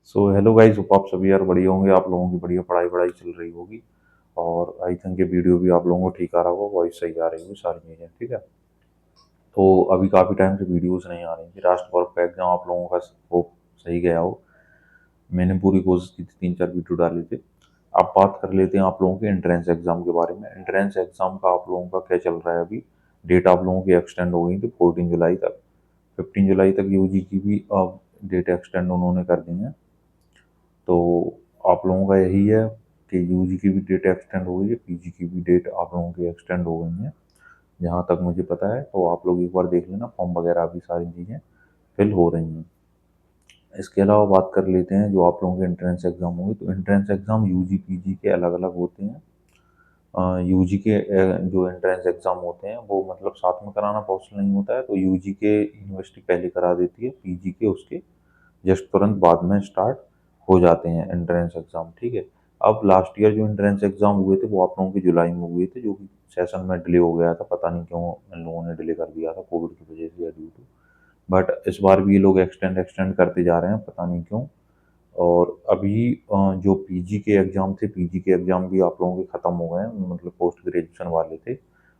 So hello guys, hope आप सभी यार बढ़िया होंगे। आप लोगों की बढ़िया पढ़ाई वढ़ाई चल रही होगी और आई थिंक ये वीडियो भी आप लोगों को ठीक आ रहा होगा, वॉइस सही आ रही होगी, सारी चीज़ें ठीक है। तो अभी काफ़ी टाइम से वीडियोस नहीं आ रही थी। लास्ट वर्क का एग्जाम आप लोगों का होप सही गया हो। मैंने पूरी कोशिश की थी, 3-4 वीडियो डाले थे। अब बात कर लेते हैं आप लोगों के एंट्रेंस एग्जाम के बारे में। एंट्रेंस एग्जाम का आप लोगों का क्या चल रहा है अभी। डेट आप लोगों की एक्सटेंड हो गई थी 14 जुलाई तक। 15 जुलाई तक यूजी की भी अब डेट एक्सटेंड उन्होंने कर दी है। तो आप लोगों का यही है कि यूजी की भी डेट एक्सटेंड हो गई है, पीजी की भी डेट आप लोगों की एक्सटेंड हो गई है जहाँ तक मुझे पता है। तो आप लोग एक बार देख लेना, फॉर्म वगैरह भी सारी चीज़ें फिल हो रही हैं। इसके अलावा बात कर लेते हैं जो आप लोगों के एंट्रेंस एग्जाम होंगे। तो एंट्रेंस एग्जाम यूजी पीजी के अलग अलग होते हैं। यूजी के जो एंट्रेंस एग्जाम होते हैं वो मतलब साथ में कराना पॉसिबल नहीं होता है, तो यूजी के यूनिवर्सिटी पहले करा देती है, पीजी के उसके जस्ट तुरंत बाद में स्टार्ट हो जाते हैं एंट्रेंस एग्जाम, ठीक है। अब लास्ट ईयर जो एंट्रेंस एग्जाम हुए थे वो आप लोगों के जुलाई में हुए थे, जो कि सेशन में डिले हो गया था। पता नहीं क्यों इन लोगों ने डिले कर दिया था, कोविड की वजह से या ड्यू टू। बट इस बार भी ये लोग एक्सटेंड एक्सटेंड करते जा रहे हैं, पता नहीं क्यों। और अभी जो पीजी के एग्ज़ाम थे, पीजी के एग्ज़ाम भी आप लोगों के ख़त्म हो गए हैं, मतलब पोस्ट ग्रेजुएशन वाले थे।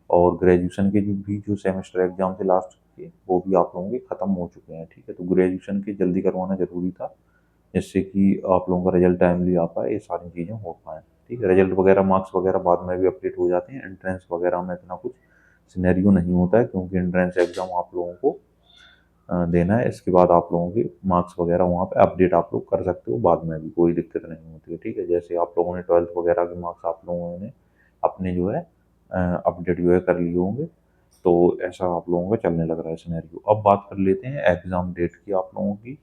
और ग्रेजुएशन के जो सेमेस्टर एग्ज़ाम थे लास्ट के, वो भी आप लोगों के ख़त्म हो चुके हैं, ठीक है। तो ग्रेजुएशन के जल्दी करवाना ज़रूरी था, जिससे कि आप लोगों का रिजल्ट टाइमली आ पाए, ये सारी चीज़ें हो पाएँ, ठीक है। रिजल्ट वगैरह मार्क्स वगैरह बाद में भी अपडेट हो जाते हैं। एंट्रेंस वगैरह में इतना कुछ सिनेरियो नहीं होता है, क्योंकि एंट्रेंस एग्ज़ाम आप लोगों को देना है। इसके बाद आप लोगों के मार्क्स वगैरह वहाँ पे अपडेट आप लोग कर सकते हो, बाद में भी कोई दिक्कत नहीं होती है, ठीक है। जैसे आप लोगों ने 12th वगैरह के मार्क्स आप लोगों ने अपने जो है अपडेट जो है कर लिए होंगे। तो ऐसा आप लोगों का चलने लग रहा है सिनेरियो। अब बात कर लेते हैं एग्ज़ाम डेट की आप लोगों की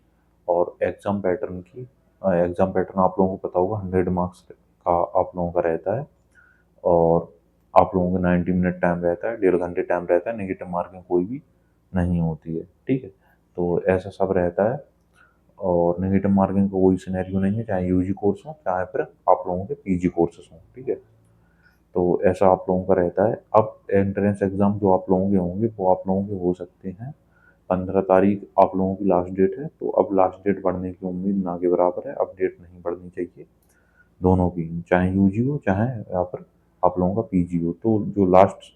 और एग्ज़ाम पैटर्न की। एग्ज़ाम पैटर्न आप लोगों को पता होगा, 100 मार्क्स का आप लोगों का रहता है। और आप लोगों को 90 मिनट टाइम रहता है, 1.5 घंटे टाइम रहता है, नेगेटिव मार्किंग कोई भी नहीं होती है, ठीक है। तो ऐसा सब रहता है। और नेगेटिव मार्किंग का कोई सिनेरियो नहीं है, चाहे यूजी कोर्स हो चाहे फिर आप लोगों के पीजी कोर्सेस हों, ठीक है। तो ऐसा आप लोगों का रहता है। अब एंट्रेंस एग्जाम जो आप लोगों के होंगे वो आप लोगों के हो सकते हैं 15 तारीख आप लोगों की लास्ट डेट है। तो अब लास्ट डेट बढ़ने की उम्मीद ना के बराबर है, अब डेट नहीं बढ़नी चाहिए दोनों की, चाहे यूजी हो चाहे या फिर आप लोगों का पीजी हो। तो जो लास्ट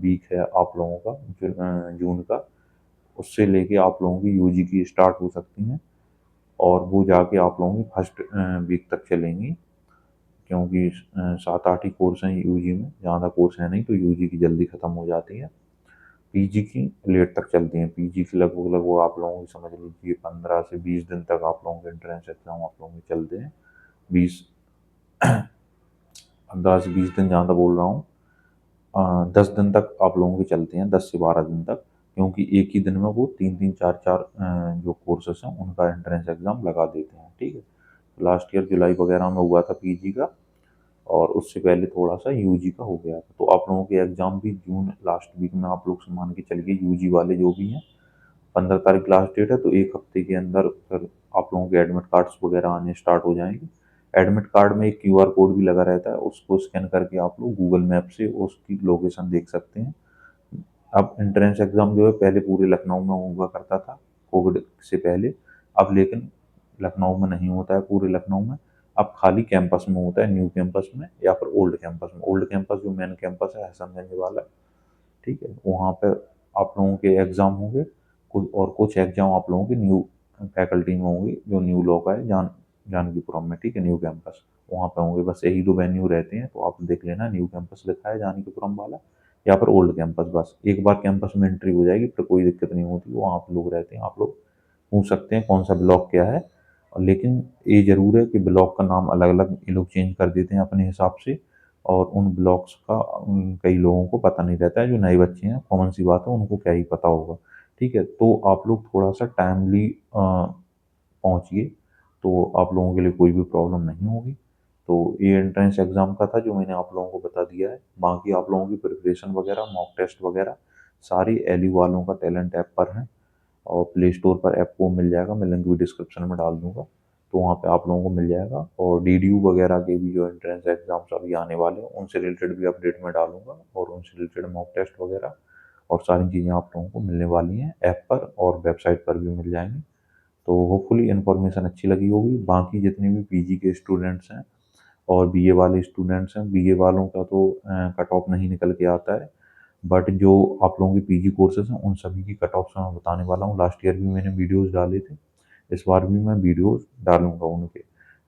वीक है आप लोगों का जून का, उससे लेके आप लोगों की यूजी की स्टार्ट हो सकती हैं और वो जाके आप लोगों की फर्स्ट वीक तक चलेंगी। क्योंकि 7-8 ही कोर्स हैं यूजी में, ज़्यादा कोर्स है नहीं, तो यूजी की जल्दी ख़त्म हो जाती है। पीजी की लेट तक चलती हैं। पीजी की लगभग लगभग आप लोगों की समझ लीजिए 15 से 20 दिन तक आप लोगों के एंट्रेंस एग्जाम आप लोगों के चलते हैं। 20 15 से 20 दिन जहाँ तक बोल रहा हूँ। 10 दिन तक आप लोगों के चलते हैं, 10 से 12 दिन तक। क्योंकि एक ही दिन में वो 3-3 4-4 जो कोर्सेस हैं उनका एंट्रेंस एग्जाम लगा देते हैं, ठीक है। लास्ट ईयर जुलाई वगैरह में हुआ था पीजी का, और उससे पहले थोड़ा सा यूजी का हो गया था। तो आप लोगों के एग्जाम भी जून लास्ट वीक में आप लोग मान के चलिए, यूजी वाले जो भी हैं। 15 तारीख लास्ट डेट है, तो एक हफ्ते के अंदर फिर आप लोगों के एडमिट कार्ड्स वगैरह आने स्टार्ट हो जाएंगे। एडमिट कार्ड में एक क्यूआर कोड भी लगा रहता है, उसको स्कैन करके आप लोग गूगल मैप से उसकी लोकेशन देख सकते हैं। अब एंट्रेंस एग्जाम जो है पहले पूरे लखनऊ में हुआ करता था कोविड से पहले। अब लेकिन लखनऊ में नहीं होता है पूरे लखनऊ में, अब खाली कैंपस में होता है, न्यू कैंपस में या फिर ओल्ड कैंपस में। ओल्ड कैंपस जो मेन कैंपस है हसनगंज वाला, ठीक है, वहाँ पे आप लोगों के एग्ज़ाम होंगे। कुछ और कुछ एग्ज़ाम आप लोगों की न्यू फैकल्टी में होंगी, जो न्यू लॉ का है, जानकीपुरम में, ठीक है, न्यू कैंपस वहाँ पे होंगे। बस यही दो वेन्यू रहते हैं, तो आप देख लेना, न्यू कैंपस लिखा है जानकीपुरम वाला या फिर ओल्ड कैंपस। बस एक बार कैंपस में एंट्री हो जाएगी फिर कोई दिक्कत नहीं होती, वहाँ पे लोग रहते हैं। आप लोग पूछ सकते हैं कौन सा ब्लॉक क्या है। और लेकिन ये ज़रूर है कि ब्लॉक का नाम अलग अलग ये लोग चेंज कर देते हैं अपने हिसाब से, और उन ब्लॉक्स का कई लोगों को पता नहीं रहता है। जो नए बच्चे हैं, कॉमन सी बात है, उनको क्या ही पता होगा, ठीक है। तो आप लोग थोड़ा सा टाइमली पहुँचिए, तो आप लोगों के लिए कोई भी प्रॉब्लम नहीं होगी। तो ये एंट्रेंस एग्ज़ाम का था जो मैंने आप लोगों को बता दिया है। बाकी आप लोगों की प्रिपरेशन वगैरह, मॉक टेस्ट वगैरह सारी एलयू वालों का टैलेंट ऐप पर है, और प्ले स्टोर पर ऐप को मिल जाएगा, मैं लिंक भी डिस्क्रिप्शन में डाल दूंगा। तो वहाँ पे आप लोगों को मिल जाएगा। और डीडीयू वगैरह के भी जो एंट्रेंस एग्जाम्स अभी आने वाले हैं उनसे रिलेटेड भी अपडेट में डालूंगा, और उनसे रिलेटेड मॉक टेस्ट वगैरह और सारी चीज़ें आप लोगों को मिलने वाली हैं ऐप पर, और वेबसाइट पर भी मिल जाएंगी। तो होपफुली इन्फॉर्मेशन अच्छी लगी होगी। बाकी जितने भी पीजी के स्टूडेंट्स हैं और बीए वाले स्टूडेंट्स हैं, बीए वालों का तो कट ऑफ नहीं निकल के आता है, बट जो आप लोगों के पीजी कोर्सेज हैं उन सभी की कट ऑफ्स मैं बताने वाला हूँ। लास्ट ईयर भी मैंने वीडियोस डाले थे, इस बार भी मैं वीडियोस डालूंगा उनके।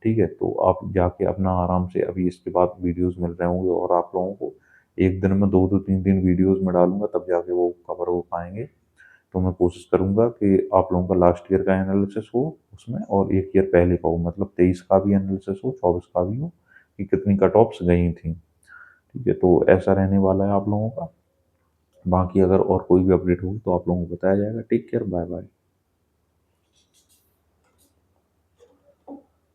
ठीक है, तो आप जाके अपना आराम से अभी इसके बाद वीडियोस मिल रहे होंगे, और आप लोगों को एक दिन में दो दो तीन तीन वीडियोस में डालूंगा, तब जाके वो कवर हो पाएंगे। तो मैं कोशिश करूंगा कि आप लोगों का लास्ट ईयर का एनालिसिस हो उसमें, और एक ईयर पहले का हो, मतलब 23 का भी एनालिसिस हो, 24 का भी हो, कि कितनी कट ऑफ्स गई थी। ठीक है, तो ऐसा रहने वाला है आप लोगों का। बाकी अगर और कोई भी अपडेट होगी तो आप लोगों को बताया जाएगा। Take care, bye bye.